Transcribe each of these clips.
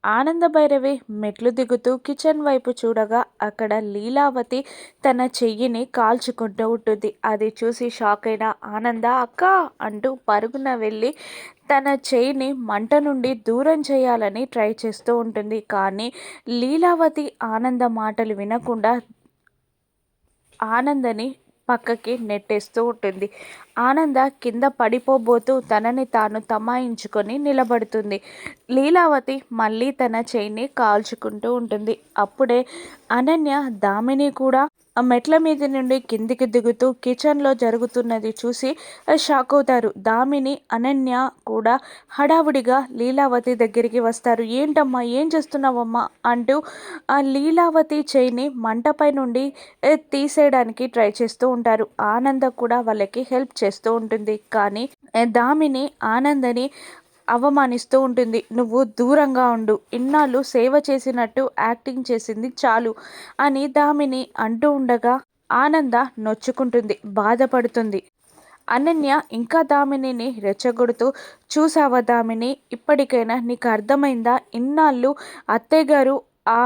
ఆనంద భైరవి మెట్లు దిగుతూ కిచెన్ వైపు చూడగా అక్కడ లీలావతి తన చెయ్యిని కాల్చుకుంటూ ఉంటుంది. అది చూసి షాక్ అయిన ఆనంద అక్క అంటూ పరుగున వెళ్ళి తన చెయ్యిని మంట నుండి దూరం చేయాలని ట్రై చేస్తూ ఉంటుంది. కానీ లీలావతి ఆనంద మాటలు వినకుండా ఆనందని పక్కకి నెట్టేస్తూ ఉంటుంది. ఆనంద కింద పడిపోబోతూ తనని తాను తమాయించుకొని నిలబడుతుంది. లీలావతి మళ్ళీ తన చేయిని కాల్చుకుంటూ ఉంటుంది. అప్పుడే అనన్య దామిని కూడా ఆ మెట్ల మీద నుండి కిందికి దిగుతూ కిచెన్లో జరుగుతున్నది చూసి షాక్ అవుతారు. దామిని అనన్య కూడా హడావుడిగా లీలావతి దగ్గరికి వస్తారు. ఏంటమ్మా ఏం చేస్తున్నావమ్మా అంటూ ఆ లీలావతి చేయిని మంటపై నుండి తీసేయడానికి ట్రై చేస్తూ ఉంటారు. ఆనంద కూడా వాళ్ళకి హెల్ప్ చేస్తూ ఉంటుంది. కానీ దామిని ఆనందని అవమానిస్తూ ఉంటుంది. నువ్వు దూరంగా ఉండు, ఇన్నాళ్ళు సేవ చేసినట్టు యాక్టింగ్ చేసింది చాలు అని దామిని అంటూ ఉండగా ఆనంద నొచ్చుకుంటుంది, బాధపడుతుంది. అనన్య ఇంకా దామినిని రెచ్చగొడుతూ, చూసావా దామిని, ఇప్పటికైనా నీకు అర్థమైందా, ఇన్నాళ్ళు అత్తయ్య గారు ఆ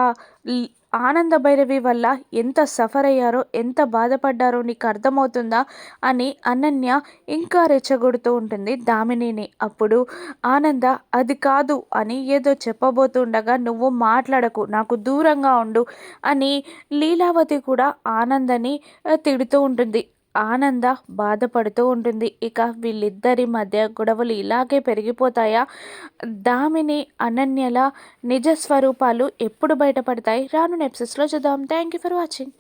ఆనంద భైరవి వల్ల ఎంత సఫర్ అయ్యారో, ఎంత బాధపడ్డారో నీకు అర్థమవుతుందా అని అనన్య ఇంకా రెచ్చగొడుతూ ఉంటుంది దామినిని. అప్పుడు ఆనంద అది కాదు అని ఏదో చెప్పబోతుండగా, నువ్వు మాట్లాడకు, నాకు దూరంగా ఉండు అని లీలావతి కూడా ఆనందని తిడుతూ ఉంటుంది. ఆనంద బాధపడుతూ ఉంటుంది. ఇక వీళ్ళిద్దరి మధ్య గొడవలు ఇలాగే పెరిగిపోతాయా? దామిని అనన్యల నిజ స్వరూపాలు ఎప్పుడు బయటపడతాయి? రానున్న ఎపిసోడ్స్లో చూద్దాం. Thank you for watching.